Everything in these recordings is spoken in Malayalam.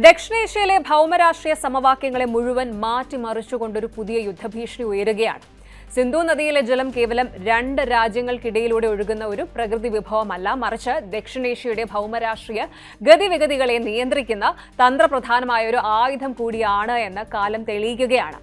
ദക്ഷിണേഷ്യയിലെ ഭൗമരാഷ്ട്രീയ സമവാക്യങ്ങളെ മുഴുവൻ മാറ്റിമറിച്ചുകൊണ്ടൊരു പുതിയ യുദ്ധഭീഷണി ഉയരുകയാണ്. സിന്ധു നദിയിലെ ജലം കേവലം രണ്ട് രാജ്യങ്ങൾക്കിടയിലൂടെ ഒഴുകുന്ന ഒരു പ്രകൃതി വിഭവമല്ല, മറിച്ച് ദക്ഷിണേഷ്യയുടെ ഭൗമരാഷ്ട്രീയ ഗതിവിഗതികളെ നിയന്ത്രിക്കുന്ന തന്ത്രപ്രധാനമായ ഒരു ആയുധം കൂടിയാണ് എന്ന് കാലം തെളിയിക്കുകയാണ്.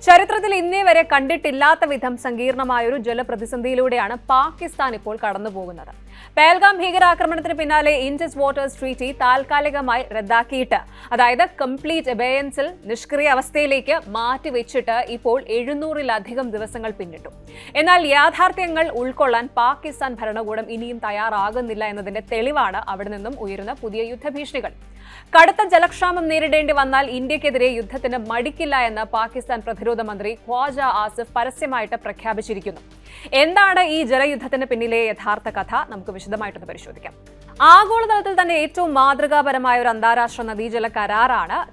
ചരിത്രത്തിൽ ഇന്നേ വരെ കണ്ടിട്ടില്ലാത്ത വിധം സങ്കീർണമായൊരു ജലപ്രതിസന്ധിയിലൂടെയാണ് പാകിസ്ഥാൻ ഇപ്പോൾ കടന്നുപോകുന്നത്. പഹൽഗാം ഭീകരാക്രമണത്തിന് പിന്നാലെ ഇൻഡസ് വാട്ടേഴ്സ് ട്രീറ്റി താൽക്കാലികമായി റദ്ദാക്കിയിട്ട്, അതായത് കംപ്ലീറ്റ് അബേയൻസിൽ നിഷ്ക്രിയ അവസ്ഥയിലേക്ക് മാറ്റിവെച്ചിട്ട് ഇപ്പോൾ 700-ലധികം ദിവസങ്ങൾ പിന്നിട്ടു. എന്നാൽ യാഥാർത്ഥ്യങ്ങൾ ഉൾക്കൊള്ളാൻ പാകിസ്ഥാൻ ഭരണകൂടം ഇനിയും തയ്യാറാകുന്നില്ല എന്നതിന്റെ തെളിവാണ് അവിടെ നിന്നും ഉയരുന്ന പുതിയ യുദ്ധഭീഷണികൾ. കടുത്ത ജലക്ഷാമം നേരിടേണ്ടി വന്നാൽ ഇന്ത്യക്കെതിരെ യുദ്ധത്തിന് മടിക്കില്ല എന്ന് പാകിസ്ഥാൻ പ്രതിരോധ മന്ത്രി ഖ്വാജ ആസിഫ് പരസ്യമായിട്ട് പ്രഖ്യാപിച്ചിരിക്കുന്നു. എന്താണ് ഈ ജലയുദ്ധത്തിന് പിന്നിലെ യഥാർത്ഥ കഥ? നമുക്ക് വിശദമായിട്ടൊന്ന് പരിശോധിക്കാം. ആഗോളതലത്തിൽ തന്നെ ഏറ്റവും മാതൃകാപരമായ ഒരു അന്താരാഷ്ട്ര നദീജല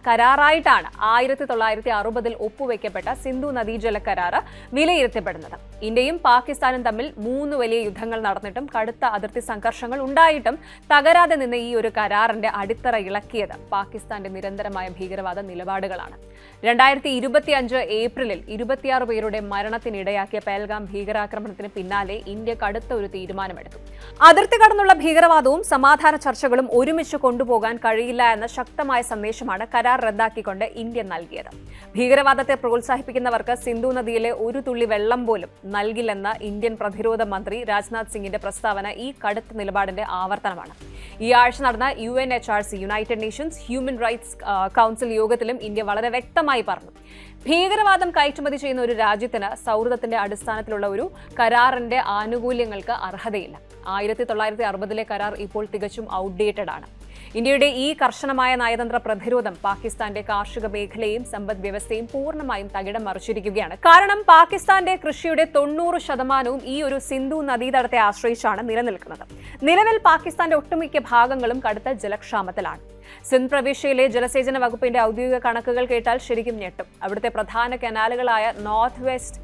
കരാറായിട്ടാണ് 1960 ഒപ്പുവെക്കപ്പെട്ട സിന്ധു നദീജല കരാർ വിലയിരുത്തപ്പെടുന്നത്. ഇന്ത്യയും പാകിസ്ഥാനും തമ്മിൽ 3 വലിയ യുദ്ധങ്ങൾ നടന്നിട്ടും കടുത്ത അതിർത്തി സംഘർഷങ്ങൾ ഉണ്ടായിട്ടും തകരാതെ നിന്ന ഈ ഒരു കരാറിന്റെ അടിത്തറ ഇളക്കിയത് പാകിസ്ഥാന്റെ നിരന്തരമായ ഭീകരവാദ നിലപാടുകളാണ്. 2025 ഏപ്രിലിൽ 26 പേരുടെ മരണത്തിനിടയാക്കിയ പഹൽഗാം ഭീകരാക്രമണത്തിന് പിന്നാലെ ഇന്ത്യ കടുത്ത ഒരു തീരുമാനമെടുത്തു. അതിർത്തി കടന്നുള്ള ഭീകരവാദവും സമാധാന ചർച്ചകളും ഒരുമിച്ച് കൊണ്ടുപോകാൻ കഴിയില്ല എന്ന ശക്തമായ സന്ദേശമാണ് കരാർ റദ്ദാക്കിക്കൊണ്ട് ഇന്ത്യ നൽകിയത്. ഭീകരവാദത്തെ പ്രോത്സാഹിപ്പിക്കുന്നവർക്ക് സിന്ധു നദിയിലെ ഒരു തുള്ളി വെള്ളം പോലും നൽകില്ലെന്ന ഇന്ത്യൻ പ്രതിരോധ മന്ത്രി രാജ്നാഥ് സിംഗിന്റെ പ്രസ്താവന ഈ കടുത്ത നിലപാടിന്റെ ആവർത്തനമാണ്. ഈ ആഴ്ച നടന്ന UNHRC United Nations human rights council യോഗത്തിലും ഇന്ത്യ വളരെ വ്യക്തമായി പറഞ്ഞു, ഭീകരവാദം കയറ്റുമതി ചെയ്യുന്ന ഒരു രാജ്യത്തിന് സൗഹൃദത്തിന്റെ അടിസ്ഥാനത്തിലുള്ള ഒരു കരാറിന്റെ ആനുകൂല്യങ്ങൾക്ക് അർഹതയില്ല. 1960 കരാർ ഇപ്പോൾ തികച്ചും ഔട്ട്ഡേറ്റഡ് ആണ്. ഇന്ത്യയുടെ ഈ കർശനമായ നയതന്ത്ര പ്രതിരോധം പാകിസ്ഥാന്റെ കാർഷിക മേഖലയും സമ്പദ് വ്യവസ്ഥയും പൂർണ്ണമായും തകിടം മറിച്ചിരിക്കുകയാണ്. കാരണം പാകിസ്ഥാന്റെ കൃഷിയുടെ 90% ഈ ഒരു സിന്ധു നദീതടത്തെ ആശ്രയിച്ചാണ് നിലനിൽക്കുന്നത്. നിലവിൽ പാകിസ്ഥാന്റെ ഒട്ടുമിക്ക ഭാഗങ്ങളും കടുത്ത ജലക്ഷാമത്തിലാണ്. സിന്ധ് പ്രവിശ്യയിലെ ജലസേചന വകുപ്പിന്റെ ഔദ്യോഗിക കണക്കുകൾ കേട്ടാൽ ശരിക്കും ഞെട്ടും. അവിടുത്തെ പ്രധാന കനാലുകളായ നോർത്ത് വെസ്റ്റ്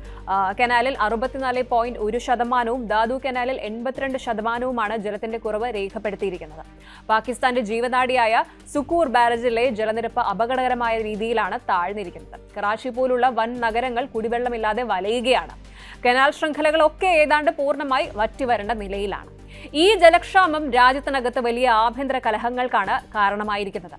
കനാലിൽ 64.1%, ദാദു കനാലിൽ 82%മാണ് ജലത്തിന്റെ കുറവ് രേഖപ്പെടുത്തിയിരിക്കുന്നത്. പാകിസ്ഥാന്റെ ജീവനാഡിയായ സുക്കൂർ ബാരേജിലെ ജലനിരപ്പ് അപകടകരമായ രീതിയിലാണ് താഴ്ന്നിരിക്കുന്നത്. കറാച്ചി പോലുള്ള വൻ നഗരങ്ങൾ കുടിവെള്ളമില്ലാതെ വലയുകയാണ്. കനാൽ ശൃംഖലകളൊക്കെ ഏതാണ്ട് പൂർണ്ണമായി വറ്റിവരേണ്ട നിലയിലാണ്. ഈ ജലക്ഷാമം രാജ്യത്തിനകത്ത് വലിയ ആഭ്യന്തര കലഹങ്ങൾക്കാണ് കാരണമായിരിക്കുന്നത്.